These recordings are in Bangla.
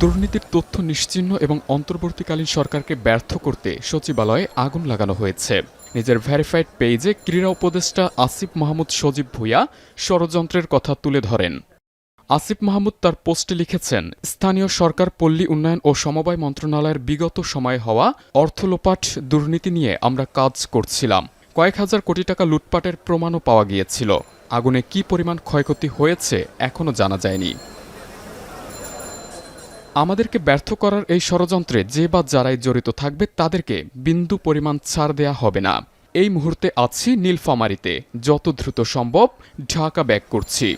দুর্নীতির তথ্য নিশ্চিহ্ন এবং অন্তর্বর্তীকালীন সরকারকে ব্যর্থ করতে সচিবালয়ে আগুন লাগানো হয়েছে। নিজের ভেরিফাইড পেজে ক্রীড়া উপদেষ্টা আসিফ মাহমুদ সজীব ভূঁইয়া ষড়যন্ত্রের কথা তুলে ধরেন। আসিফ মাহমুদ তার পোস্টে লিখেছেন, স্থানীয় সরকার, পল্লী উন্নয়ন ও সমবায় মন্ত্রণালয়ের বিগত সময়ে হওয়া অর্থলোপাট দুর্নীতি নিয়ে আমরা কাজ করছিলাম। কয়েক হাজার কোটি টাকা লুটপাটের প্রমাণও পাওয়া গিয়েছিল। আগুনে কী পরিমাণ ক্ষয়ক্ষতি হয়েছে এখনও জানা যায়নি। আমাদেরকে ব্যর্থ করার এই ষড়যন্ত্রে যে বা যারাই জড়িত থাকবে তাদেরকে বিন্দু পরিমাণ ছাড় দেয়া হবে না। এই মুহূর্তে আছি নীলফামারীতে, যত দ্রুত সম্ভব ঢাকা ব্যাক করছি।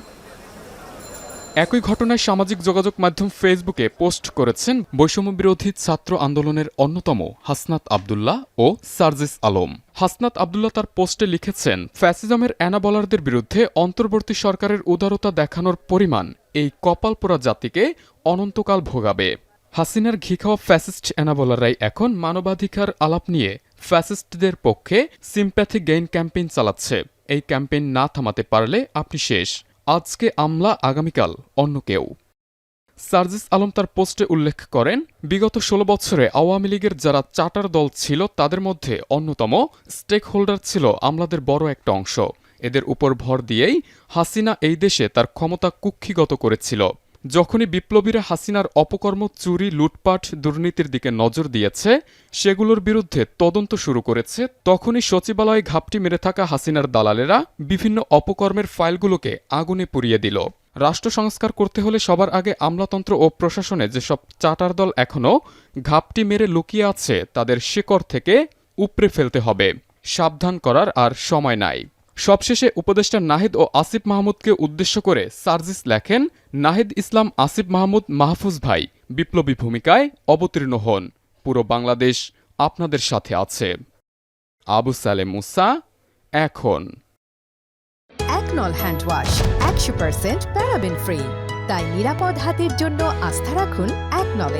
একই ঘটনায় সামাজিক যোগাযোগ মাধ্যম ফেসবুকে পোস্ট করেছেন বৈষম্যবিরোধী ছাত্র আন্দোলনের অন্যতম হাসনাত আব্দুল্লাহ ও সার্জিস আলম। হাসনাত আব্দুল্লাহ তার পোস্টে লিখেছেন, ফ্যাসিজমের অ্যানাবলারদের বিরুদ্ধে অন্তর্বর্তী সরকারের উদারতা দেখানোর পরিমাণ এই কপালপোড়া জাতিকে অনন্তকাল ভোগাবে। হাসিনার ঘি খাওয়া ফ্যাসিস্ট অ্যানাবলাররাই এখন মানবাধিকার আলাপ নিয়ে ফ্যাসিস্টদের পক্ষে সিম্প্যাথি গেইন ক্যাম্পেইন চালাচ্ছে। এই ক্যাম্পেইন না থামাতে পারলে আপনি শেষ। আজকে আমলা, আগামীকাল অন্য কেউ। সার্জিস আলম তার পোস্টে উল্লেখ করেন, বিগত ১৬ বছরে আওয়ামী লীগের যারা চার্টার দল ছিল তাদের মধ্যে অন্যতম স্টেক হোল্ডার ছিল আমলাদের বড় একটা অংশ। এদের উপর ভর দিয়েই হাসিনা এই দেশে তার ক্ষমতা কুক্ষিগত করেছিল। যখনই বিপ্লবীরা হাসিনার অপকর্ম, চুরি, লুটপাট, দুর্নীতির দিকে নজর দিয়েছে, সেগুলোর বিরুদ্ধে তদন্ত শুরু করেছে, তখনই সচিবালয়ে ঘাপটি মেরে থাকা হাসিনার দালালেরা বিভিন্ন অপকর্মের ফাইলগুলোকে আগুনে পুড়িয়ে দিল। রাষ্ট্র সংস্কার করতে হলে সবার আগে আমলাতন্ত্র ও প্রশাসনে যেসব চার্টার দল এখনও ঘাপটি মেরে লুকিয়ে আছে তাদের শিকড় থেকে উপড়ে ফেলতে হবে। সাবধান করার আর সময় নাই। সবশেষে উপদেষ্টা নাহিদ ও আসিফ মাহমুদকে উদ্দেশ্য করে সার্জিস লেখেন, নাহিদ ইসলাম, আসিফ মাহমুদ, মাহফুজ ভাই বিপ্লবী ভূমিকায় অবতীর্ণ হন। পুরো বাংলাদেশ আপনাদের সাথে আছে। আবু সালেম মুসা, এখন। একনল হ্যান্ড ওয়াশ 100% প্যারাবেন ফ্রি, তাই নিরাপদ হাতের জন্য আস্থা রাখুন একনলে।